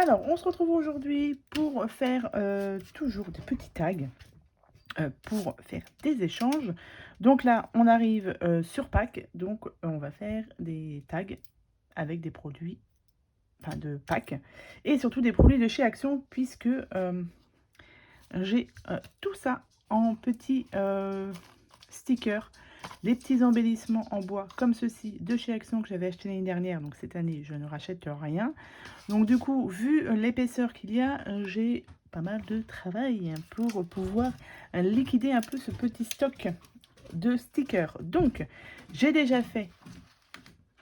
Alors, on se retrouve aujourd'hui pour faire toujours des petits tags pour faire des échanges. Donc là, on arrive sur Pâques, donc on va faire des tags avec des produits, enfin de Pâques, et surtout des produits de chez Action, puisque j'ai tout ça en petits stickers, les petits embellissements en bois comme ceci de chez Action que j'avais acheté l'année dernière, donc cette année je ne rachète rien. Donc du coup, vu l'épaisseur qu'il y a, j'ai pas mal de travail pour pouvoir liquider un peu ce petit stock de stickers. Donc, j'ai déjà fait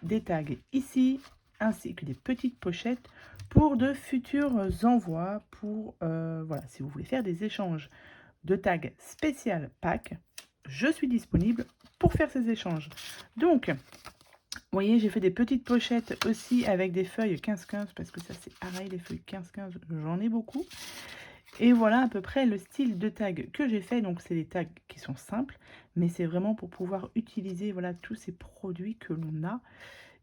des tags ici, ainsi que des petites pochettes pour de futurs envois, pour, voilà, si vous voulez faire des échanges de tags spécial Pâques, je suis disponible pour faire ces échanges. Donc, vous voyez, j'ai fait des petites pochettes aussi avec des feuilles 15-15 parce que ça c'est pareil, les feuilles 15-15, j'en ai beaucoup. Et voilà à peu près le style de tag que j'ai fait. Donc c'est des tags qui sont simples, mais c'est vraiment pour pouvoir utiliser voilà tous ces produits que l'on a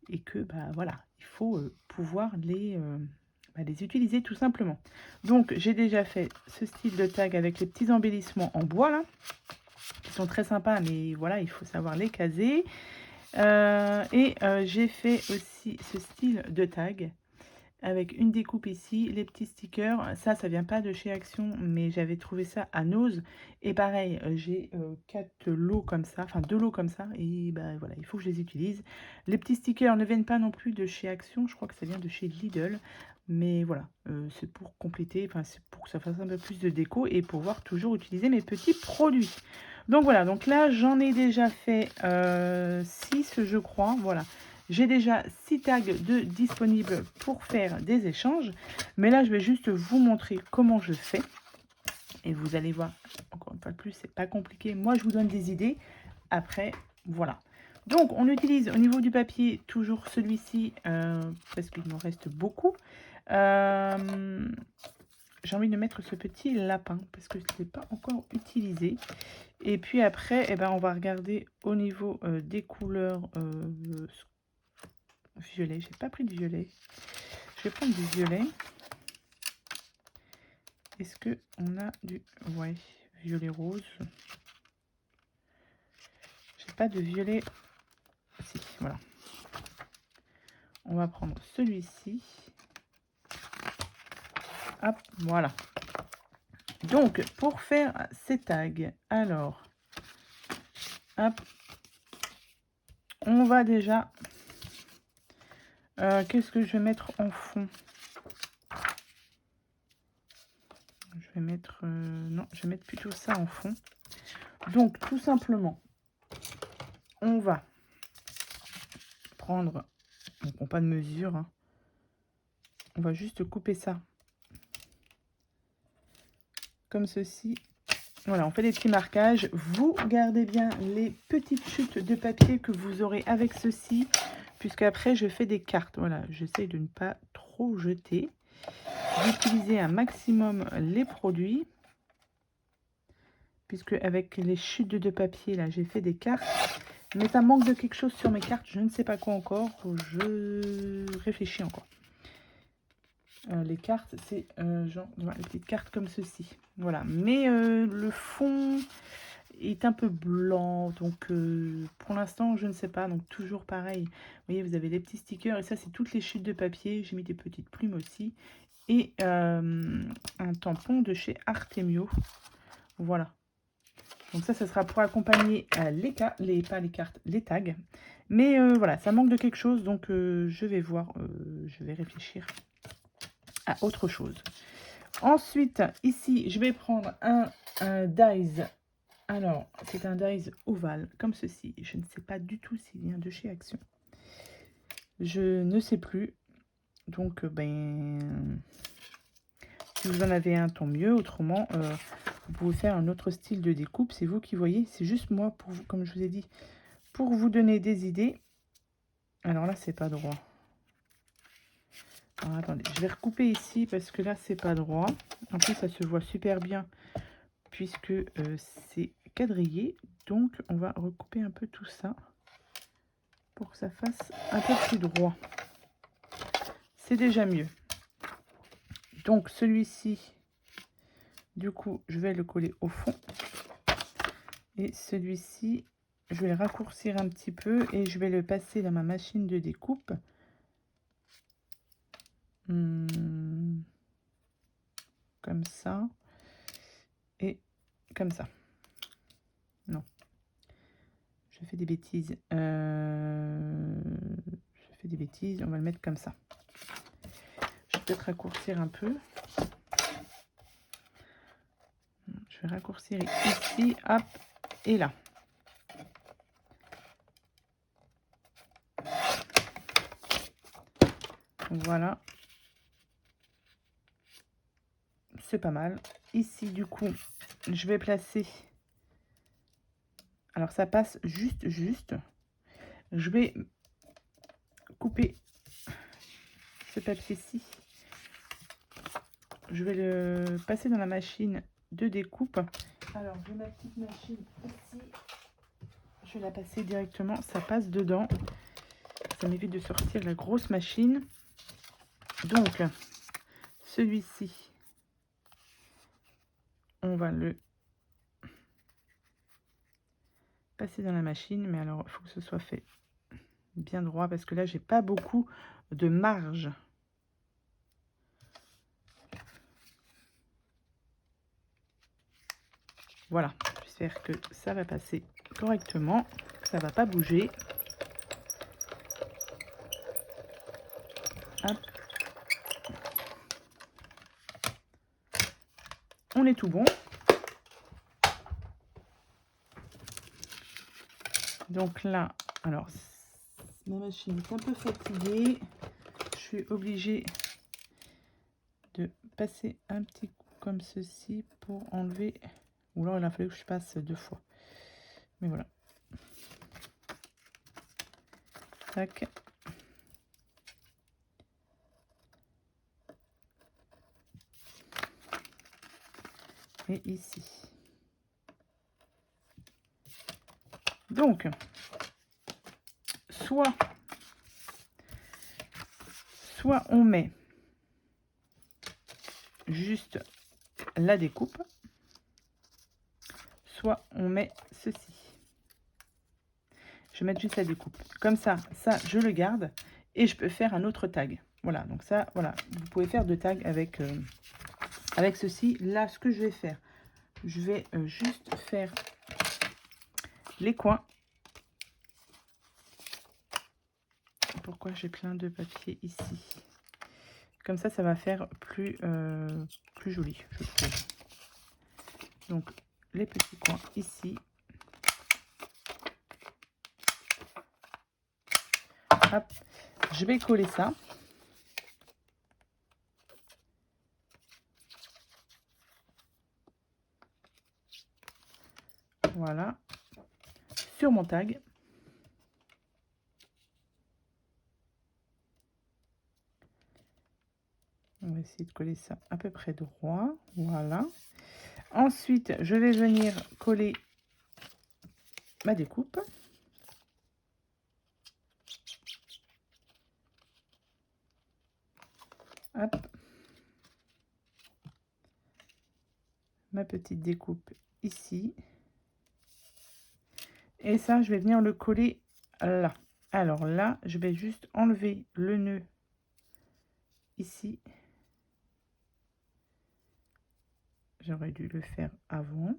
et que bah voilà, il faut pouvoir les utiliser tout simplement. Donc j'ai déjà fait ce style de tag avec les petits embellissements en bois là, qui sont très sympas, mais voilà, il faut savoir les caser. J'ai fait aussi ce style de tag avec une découpe ici, les petits stickers. Ça vient pas de chez Action, mais j'avais trouvé ça à Nose. Et pareil, j'ai 4 lots comme ça, enfin 2 lots comme ça. Et bah voilà, il faut que je les utilise. Les petits stickers ne viennent pas non plus de chez Action, je crois que ça vient de chez Lidl. Mais voilà, c'est pour compléter, enfin c'est pour que ça fasse un peu plus de déco et pouvoir toujours utiliser mes petits produits. Donc voilà, donc là j'en ai déjà fait 6 je crois, voilà. J'ai déjà 6 tags disponibles pour faire des échanges. Mais là, je vais juste vous montrer comment je fais. Et vous allez voir, encore une fois de plus, c'est pas compliqué. Moi, je vous donne des idées. Après, voilà. Donc, on utilise au niveau du papier toujours celui-ci parce qu'il m'en reste beaucoup. J'ai envie de mettre ce petit lapin parce que je ne l'ai pas encore utilisé. Et puis après, eh ben, on va regarder au niveau des couleurs violet. J'ai pas pris de violet. Je vais prendre du violet. Est-ce que on a du ouais, violet rose? J'ai pas de violet. Si, voilà. On va prendre celui-ci. Hop, voilà. Donc, pour faire ces tags, alors, hop, on va déjà... qu'est-ce que je vais mettre en fond? Je vais mettre... non, je vais mettre plutôt ça en fond. Donc, tout simplement, on va prendre... Donc, on pas de mesure. Hein. On va juste couper ça. Comme ceci. Voilà, on fait des petits marquages. Vous gardez bien les petites chutes de papier que vous aurez avec ceci, puisque après je fais des cartes. Voilà, j'essaie de ne pas trop jeter, d'utiliser un maximum les produits, puisque avec les chutes de papier là, j'ai fait des cartes. Mais ça manque de quelque chose sur mes cartes, je ne sais pas quoi encore. Je réfléchis encore. Les cartes, c'est genre voilà, les petites cartes comme ceci. Voilà, mais le fond est un peu blanc, donc pour l'instant je ne sais pas, donc toujours pareil. Vous voyez, vous avez des petits stickers et ça c'est toutes les chutes de papier. J'ai mis des petites plumes aussi et un tampon de chez Artemio. Voilà. Donc ça sera pour accompagner pas les cartes, les tags. Mais voilà, ça manque de quelque chose, donc je vais voir, je vais réfléchir à autre chose. Ensuite, ici, je vais prendre un dies. Alors, c'est un dies ovale, comme ceci. Je ne sais pas du tout s'il vient de chez Action. Je ne sais plus. Donc, si vous en avez un, tant mieux. Autrement, vous pouvez faire un autre style de découpe. C'est vous qui voyez. C'est juste moi, pour vous, comme je vous ai dit, pour vous donner des idées. Alors là, c'est pas droit. Alors, attendez, je vais recouper ici parce que là, c'est pas droit. En plus, ça se voit super bien puisque c'est quadrillé. Donc, on va recouper un peu tout ça pour que ça fasse un peu plus droit. C'est déjà mieux. Donc celui-ci, du coup, je vais le coller au fond. Et celui-ci, je vais le raccourcir un petit peu et je vais le passer dans ma machine de découpe. Comme ça. Et comme ça. Non. Je fais des bêtises. Je fais des bêtises. On va le mettre comme ça. Je vais peut-être raccourcir un peu. Je vais raccourcir ici, hop, et là. Voilà. C'est pas mal. Ici, du coup, je vais placer... Alors, ça passe juste. Je vais couper ce papier-ci. Je vais le passer dans la machine de découpe. Alors, j'ai ma petite machine ici. Je vais la passer directement. Ça passe dedans. Ça m'évite de sortir la grosse machine. Donc, celui-ci, on va le passer dans la machine. Mais alors, il faut que ce soit fait bien droit parce que là, j'ai pas beaucoup de marge. Voilà, j'espère que ça va passer correctement, que ça va pas bouger. Hop. On est tout bon. Donc là, alors, ma machine est un peu fatiguée. Je suis obligée de passer un petit coup comme ceci pour enlever. Ou alors il a fallu que je passe 2 fois. Mais voilà. Tac. Et ici. Donc, soit on met juste la découpe, soit on met ceci. Je vais mettre juste la découpe. Comme ça, je le garde et je peux faire un autre tag. Voilà, donc ça, voilà. Vous pouvez faire 2 tags avec, avec ceci. Là, ce que je vais faire, je vais juste faire les coins. Pourquoi j'ai plein de papier ici? Comme ça, ça va faire plus joli, je trouve. Donc, les petits coins ici. Hop, je vais coller ça. Voilà. Sur mon tag. On va essayer de coller ça à peu près droit. Voilà. Ensuite, je vais venir coller ma découpe. Hop. Ma petite découpe ici. Et ça, je vais venir le coller là. Alors là, je vais juste enlever le nœud ici. J'aurais dû le faire avant.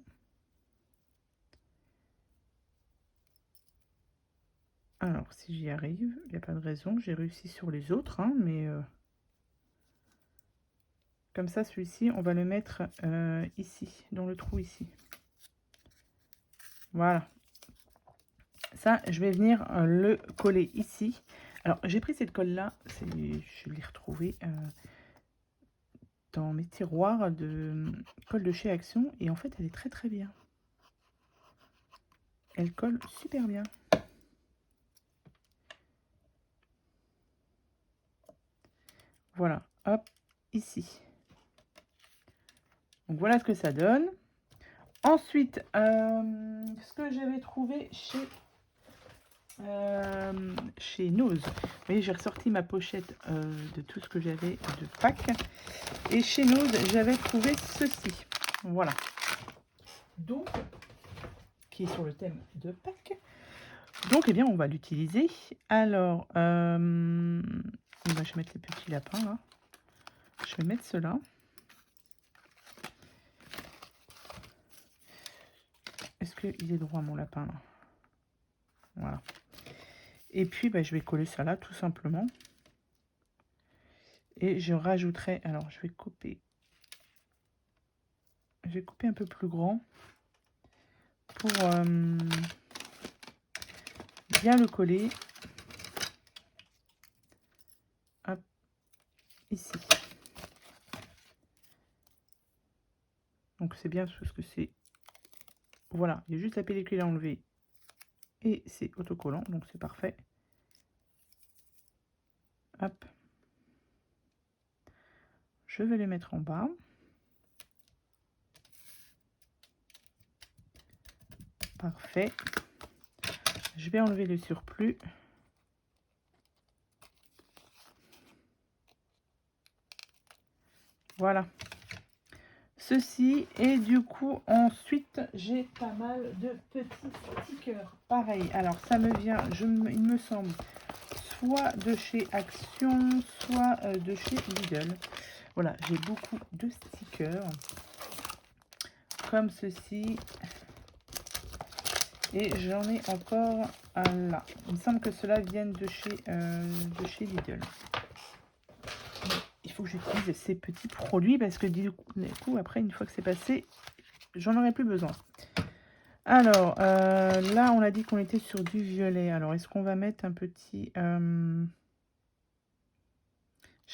Alors, si j'y arrive, il n'y a pas de raison. J'ai réussi sur les autres, hein, mais comme ça, celui-ci, on va le mettre ici, dans le trou ici. Voilà. Ça, je vais venir le coller ici. Alors, j'ai pris cette colle-là. Je l'ai retrouvée dans mes tiroirs de colle de chez Action. Et en fait, elle est très très bien. Elle colle super bien. Voilà, hop, ici. Donc voilà ce que ça donne. Ensuite, ce que j'avais trouvé chez chez Nose. Vous voyez, j'ai ressorti ma pochette de tout ce que j'avais de Pâques. Et chez Nose, j'avais trouvé ceci. Voilà. Donc, qui est sur le thème de Pâques. Donc, eh bien, on va l'utiliser. Alors, je vais mettre les petits lapins là. Je vais mettre cela. Est-ce qu'il est droit mon lapin là? Voilà. Et puis, je vais coller ça là tout simplement. Et je rajouterai, alors je vais couper un peu plus grand pour bien le coller. Hop, ici. Donc c'est bien parce que c'est... Voilà, il y a juste la pellicule à enlever. Et c'est autocollant, donc c'est parfait. Hop. Je vais les mettre en bas. Parfait. Je vais enlever le surplus. Voilà. Ceci, et du coup, ensuite, j'ai pas mal de petits stickers. Pareil, alors ça me vient, il me semble, soit de chez Action, soit de chez Lidl. Voilà, j'ai beaucoup de stickers, comme ceci. Et j'en ai encore là. Il me semble que cela vienne de chez Lidl. Il faut que j'utilise ces petits produits parce que du coup, après, une fois que c'est passé, j'en aurai plus besoin. Alors, là, on a dit qu'on était sur du violet. Alors, est-ce qu'on va mettre un petit... J'aime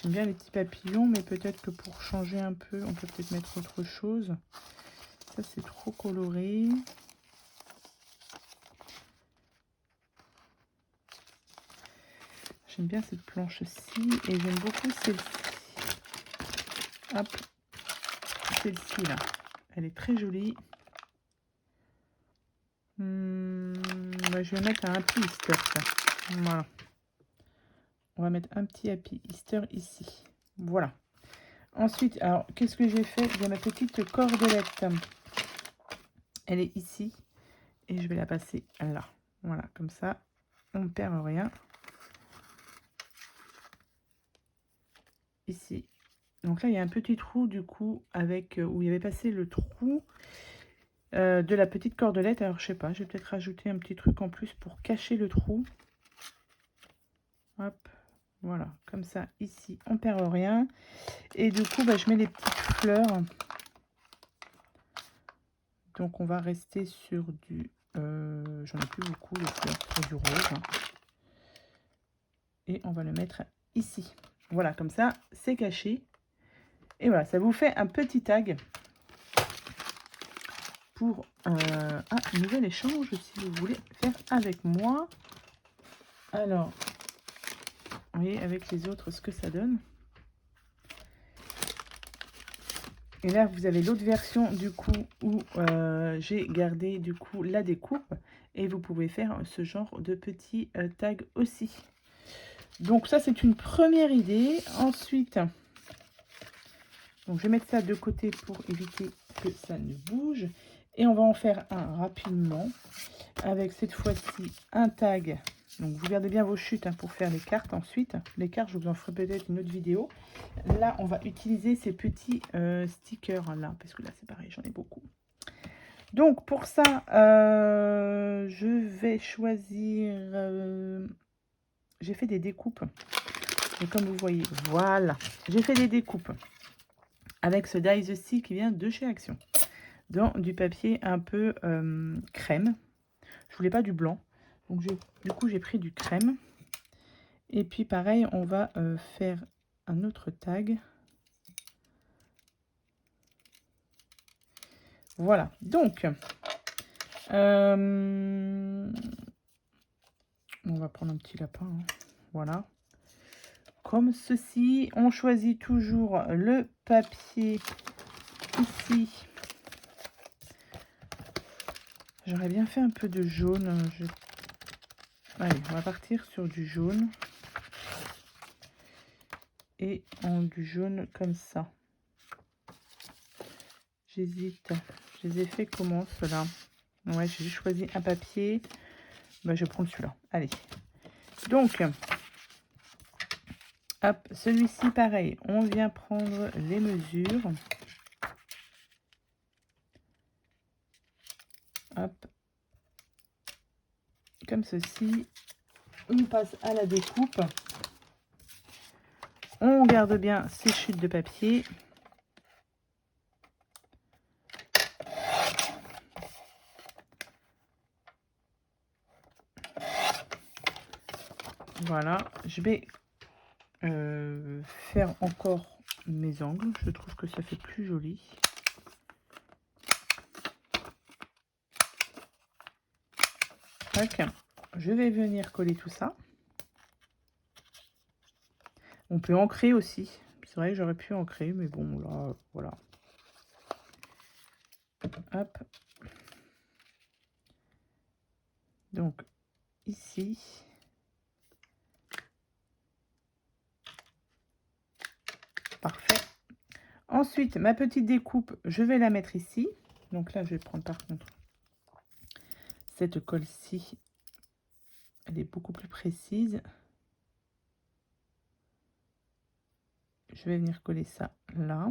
bien les petits papillons, mais peut-être que pour changer un peu, on peut peut-être mettre autre chose. Ça, c'est trop coloré. J'aime bien cette planche-ci et j'aime beaucoup celle-ci. Hop, celle-ci là. Elle est très jolie. Je vais mettre un Happy Easter. Voilà. On va mettre un petit Happy Easter ici. Voilà. Ensuite, alors, qu'est-ce que j'ai fait? J'ai ma petite cordelette. Elle est ici. Et je vais la passer là. Voilà, comme ça, on ne perd rien. Ici. Donc là, il y a un petit trou, du coup, avec où il y avait passé le trou de la petite cordelette. Alors, je sais pas, je vais peut-être rajouter un petit truc en plus pour cacher le trou. Hop, voilà, comme ça, ici, on perd rien. Et du coup, je mets les petites fleurs. Donc, on va rester sur du... j'en ai plus beaucoup, les fleurs, sur du rose. Et on va le mettre ici. Voilà, comme ça, c'est caché. Et voilà, ça vous fait un petit tag pour un nouvel échange si vous voulez faire avec moi. Alors, vous voyez avec les autres ce que ça donne. Et là, vous avez l'autre version du coup où j'ai gardé du coup la découpe. Et vous pouvez faire ce genre de petit tag aussi. Donc ça, c'est une première idée. Ensuite, donc je vais mettre ça de côté pour éviter que ça ne bouge. Et on va en faire un rapidement. Avec cette fois-ci un tag. Donc vous gardez bien vos chutes pour faire les cartes ensuite. Les cartes, je vous en ferai peut-être une autre vidéo. Là, on va utiliser ces petits stickers là. Parce que là, c'est pareil, j'en ai beaucoup. Donc pour ça, je vais choisir... j'ai fait des découpes. Et comme vous voyez, voilà. J'ai fait des découpes. Avec ce Die the Stick qui vient de chez Action. Dans du papier un peu crème. Je voulais pas du blanc. Donc du coup, j'ai pris du crème. Et puis pareil, on va faire un autre tag. Voilà. Donc, on va prendre un petit lapin. Voilà. Comme ceci, on choisit toujours le papier ici. J'aurais bien fait un peu de jaune. Allez, on va partir sur du jaune. Et en du jaune comme ça. J'hésite. Je les ai fait comment ceux-là? Ouais, j'ai juste choisi un papier. Bah, je vais prendre celui-là. Allez. Donc, hop, celui-ci, pareil. On vient prendre les mesures. Hop. Comme ceci. On passe à la découpe. On garde bien ces chutes de papier. Voilà. Je vais faire encore mes angles. Je trouve que ça fait plus joli. Ok. Je vais venir coller tout ça. On peut ancrer aussi. C'est vrai que j'aurais pu ancrer, mais bon, là, voilà. Hop. Donc, ici. Parfait. Ensuite, ma petite découpe, je vais la mettre ici. Donc là, je vais prendre par contre cette colle-ci. Elle est beaucoup plus précise. Je vais venir coller ça là.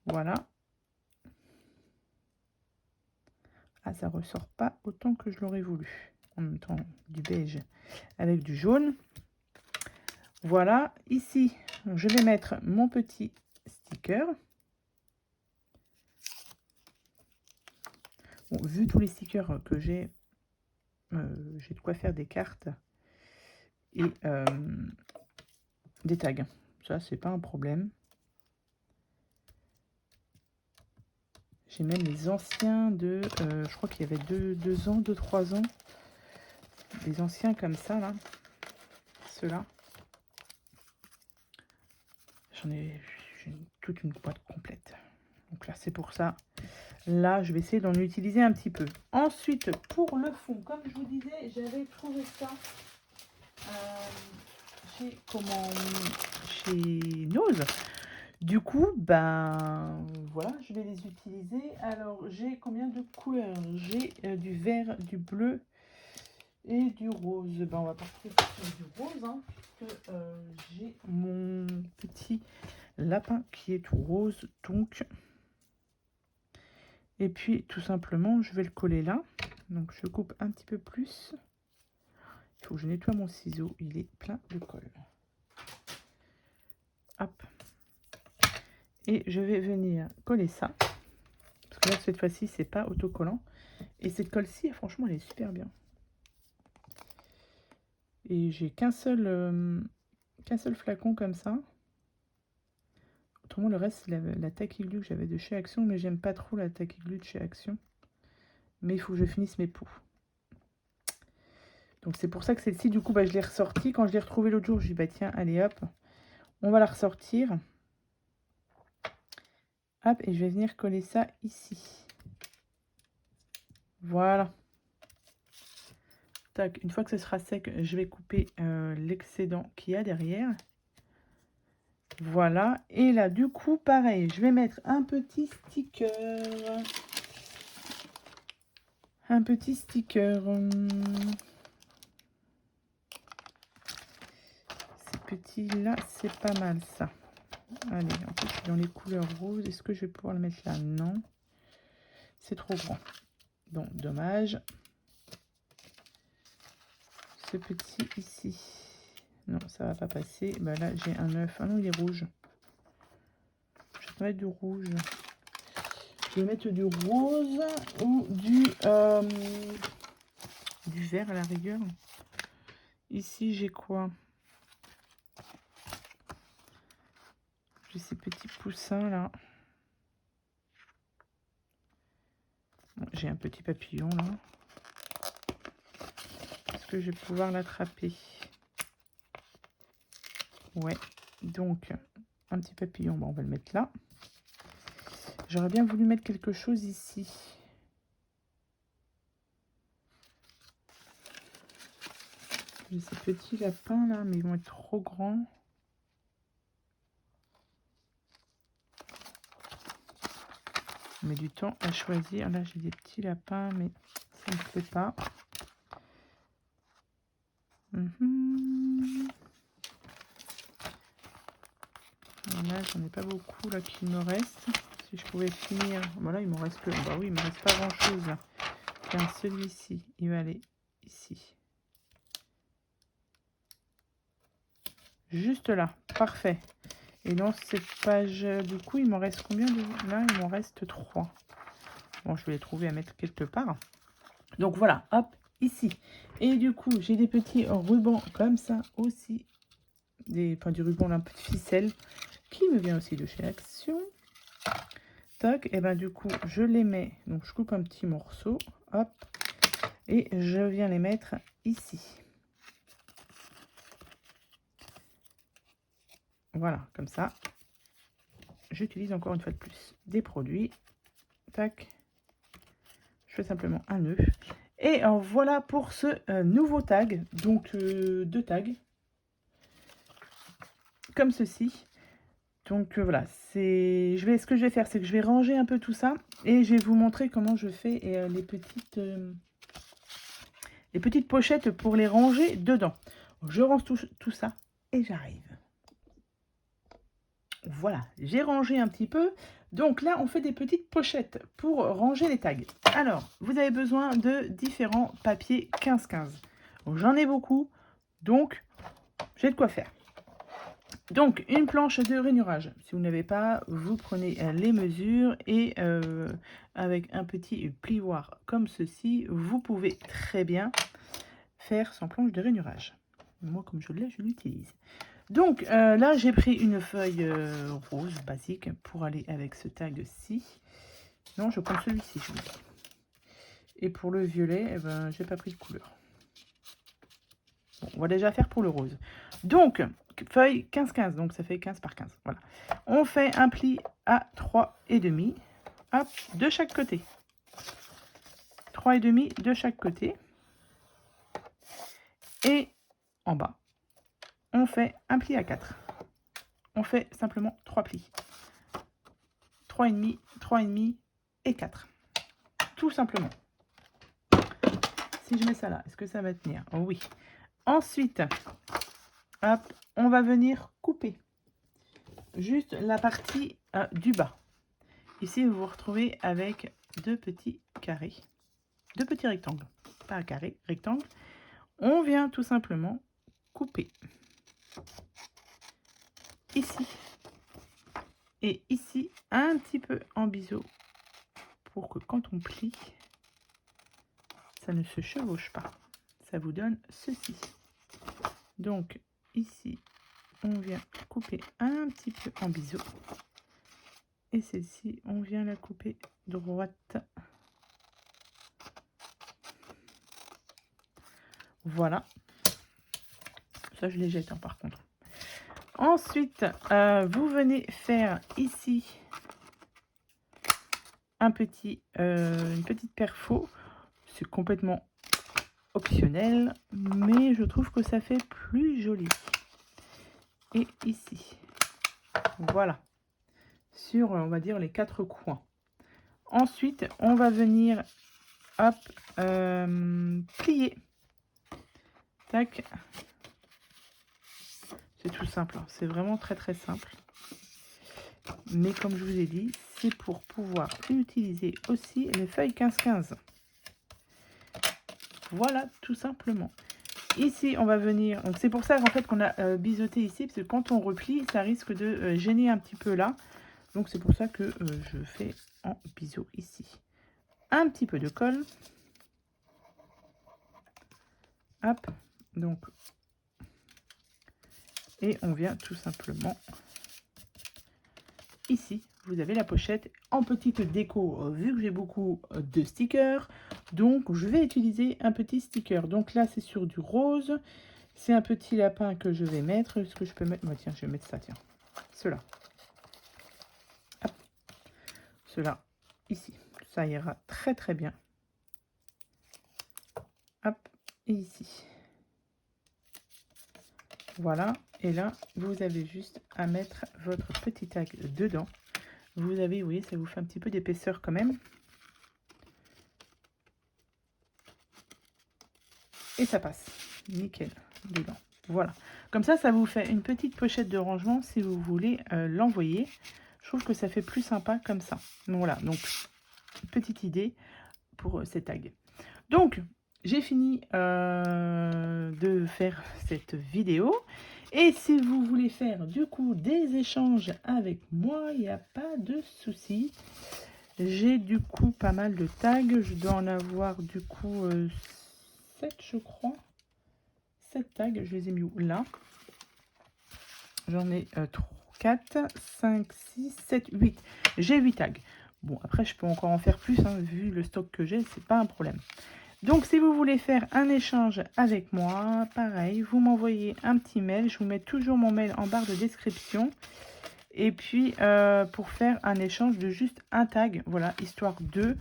Voilà. Ah, ça ressort pas autant que je l'aurais voulu. En même temps, du beige avec du jaune. Voilà. Ici, je vais mettre mon petit sticker. Bon, vu tous les stickers que j'ai de quoi faire des cartes et des tags. Ça, c'est pas un problème. J'ai même les anciens de... je crois qu'il y avait 2 ans, 2-3 ans. Des anciens comme ça, là. Ceux-là. J'en ai toute une boîte complète. Donc là, c'est pour ça. Là, je vais essayer d'en utiliser un petit peu. Ensuite, pour le fond, comme je vous disais, j'avais trouvé ça chez Nose. Du coup, ben voilà, je vais les utiliser. Alors, j'ai combien de couleurs? J'ai du vert, du bleu et du rose. Ben, on va partir sur du rose, hein, puisque j'ai mon petit lapin qui est tout rose. Donc, et puis, tout simplement, je vais le coller là. Donc, je coupe un petit peu plus. Il faut que je nettoie mon ciseau. Il est plein de colle. Hop. Et je vais venir coller ça. Parce que là, cette fois-ci, c'est pas autocollant. Et cette colle-ci, franchement, elle est super bien. Et j'ai qu'un seul flacon comme ça. Autrement, le reste, c'est la Tacky Glue que j'avais de chez Action. Mais j'aime pas trop la Tacky Glue de chez Action. Mais il faut que je finisse mes poux. Donc, c'est pour ça que celle-ci, du coup, bah, je l'ai ressortie. Quand je l'ai retrouvée l'autre jour, je dis, bah tiens, allez hop, on va la ressortir. Hop, et je vais venir coller ça ici. Voilà. Tac, une fois que ce sera sec, je vais couper l'excédent qu'il y a derrière. Voilà. Et là, du coup, pareil, je vais mettre un petit sticker. Un petit sticker. Ces petits-là, c'est pas mal, ça. Allez, en plus, c'est dans les couleurs roses. Est-ce que je vais pouvoir le mettre là? Non. C'est trop grand. Donc, dommage. Ce petit ici. Non, ça va pas passer. Bah là, j'ai un œuf. Ah non, il est rouge. Je vais mettre du rouge. Je vais mettre du rose ou du vert à la rigueur. Ici, j'ai quoi? J'ai ces petits poussins là. Bon, j'ai un petit papillon là. Est-ce que je vais pouvoir l'attraper? Ouais. Donc, un petit papillon, bon, on va le mettre là. J'aurais bien voulu mettre quelque chose ici. J'ai ces petits lapins là, mais ils vont être trop grands. On met du temps à choisir. Là, j'ai des petits lapins, mais ça ne me plaît pas. Là, j'en ai pas beaucoup là qui me reste. Si je pouvais finir. Voilà, il m'en reste que. Bah oui, il me reste pas grand chose là. Tiens, celui-ci, il va aller ici. Juste là, parfait. Et dans cette page, du coup, il m'en reste combien de... Là, il m'en reste 3. Bon, je vais les trouver à mettre quelque part. Donc voilà, hop, ici. Et du coup, j'ai des petits rubans comme ça aussi. Enfin, du ruban, là, un peu de ficelle, qui me vient aussi de chez Action. Toc, et ben du coup, je les mets. Donc, je coupe un petit morceau, hop. Et je viens les mettre ici. Voilà, comme ça. J'utilise encore une fois de plus des produits. Tac. Je fais simplement un nœud. Et voilà pour ce nouveau tag. Donc, 2 tags. Comme ceci. Donc, voilà. Ce que je vais faire, c'est que je vais ranger un peu tout ça. Et je vais vous montrer comment je fais les petites pochettes pour les ranger dedans. Je range tout ça et j'arrive. Voilà, j'ai rangé un petit peu. Donc là, on fait des petites pochettes pour ranger les tags. Alors, vous avez besoin de différents papiers 15-15. J'en ai beaucoup, donc j'ai de quoi faire. Donc, une planche de rainurage. Si vous n'avez pas, vous prenez les mesures et avec un petit plioir comme ceci, vous pouvez très bien faire sans planche de rainurage. Moi, comme je l'ai, je l'utilise. Donc là, j'ai pris une feuille rose basique pour aller avec ce tag-ci. Non, je prends celui-ci, je vous dis. Et pour le violet, eh ben, j'ai pas pris de couleur. Bon, on va déjà faire pour le rose. Donc, feuille 15-15, donc ça fait 15 par 15. Voilà. On fait un pli à 3,5. Hop, de chaque côté. 3,5 de chaque côté. Et en bas, on fait un pli à 4. On fait simplement 3 plis. 3,5, 3,5 et 4. Tout simplement. Si je mets ça là, est-ce que ça va tenir? Oh, oui. Ensuite, hop, on va venir couper juste la partie du bas. Ici, vous vous retrouvez avec 2 petits carrés. 2 petits rectangles. Pas un carré, rectangle. On vient tout simplement couper. Ici. Et ici, un petit peu en biseau. Pour que quand on plie, ça ne se chevauche pas. Ça vous donne ceci. Donc, ici, on vient couper un petit peu en biseau. Et celle-ci, on vient la couper droite. Voilà. Ça, je les jette, hein, par contre. Ensuite, vous venez faire ici une petite perfo. C'est complètement optionnel, mais je trouve que ça fait plus joli. Et ici, voilà, sur, on va dire, les 4 coins. Ensuite, on va venir, hop, plier. Tac. C'est tout simple, hein. C'est vraiment très très simple. Mais comme je vous ai dit, c'est pour pouvoir utiliser aussi les feuilles 15-15. Voilà, tout simplement. Ici, on va venir... Donc c'est pour ça en fait qu'on a biseauté ici, parce que quand on replie, ça risque de gêner un petit peu là. Donc c'est pour ça que je fais en biseau ici. Un petit peu de colle. Hop, donc... Et on vient tout simplement... Ici, vous avez la pochette en petite déco, vu que j'ai beaucoup de stickers. Donc, je vais utiliser un petit sticker. Donc là, c'est sur du rose. C'est un petit lapin que je vais mettre. Est-ce que je peux mettre... Tiens, je vais mettre ça, tiens. ceux-là. Ceux-là, ici. Ça ira très très bien. Hop, et ici. Voilà, et là, vous avez juste à mettre votre petit tag dedans. Vous avez, vous voyez, ça vous fait un petit peu d'épaisseur quand même. Et ça passe, nickel, dedans. Voilà, comme ça vous fait une petite pochette de rangement si vous voulez l'envoyer. Je trouve que ça fait plus sympa comme ça. Donc voilà, donc petite idée pour ces tags. Donc, j'ai fini de faire cette vidéo. Et si vous voulez faire du coup des échanges avec moi, il n'y a pas de souci. J'ai du coup pas mal de tags. Je dois en avoir du coup 7 je crois. 7 tags, je les ai mis où? Là. J'en ai 4, 5, 6, 7, 8. J'ai 8 tags. Bon, après, je peux encore en faire plus, hein, vu le stock que j'ai, c'est pas un problème. Donc, si vous voulez faire un échange avec moi, pareil, vous m'envoyez un petit mail. Je vous mets toujours mon mail en barre de description. Et puis, pour faire un échange de juste un tag, voilà, histoire de,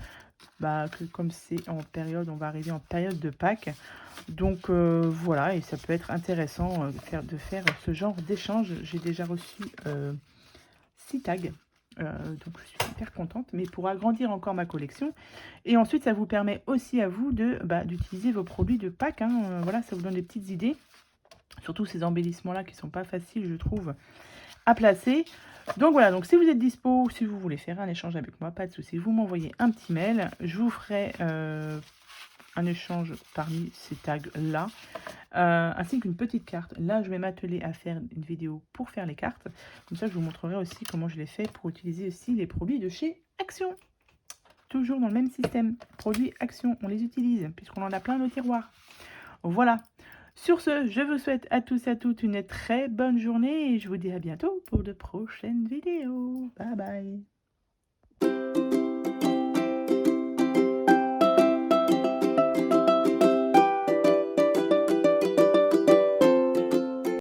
que comme c'est en période, on va arriver en période de Pâques. Donc, voilà, et ça peut être intéressant de faire ce genre d'échange. J'ai déjà reçu 6 tags. Donc je suis hyper contente, mais pour agrandir encore ma collection. Et ensuite, ça vous permet aussi à vous d'utiliser vos produits de Pâques. Hein. Voilà, ça vous donne des petites idées. Surtout ces embellissements-là qui ne sont pas faciles, je trouve, à placer. Donc voilà, donc si vous êtes dispo ou si vous voulez faire un échange avec moi, pas de souci, vous m'envoyez un petit mail. Je vous ferai un échange parmi ces tags-là. Ainsi qu'une petite carte. Là, je vais m'atteler à faire une vidéo pour faire les cartes. Comme ça, je vous montrerai aussi comment je les fais pour utiliser aussi les produits de chez Action. Toujours dans le même système. Produits Action, on les utilise puisqu'on en a plein nos tiroirs. Voilà. Sur ce, je vous souhaite à tous et à toutes une très bonne journée et je vous dis à bientôt pour de prochaines vidéos. Bye bye.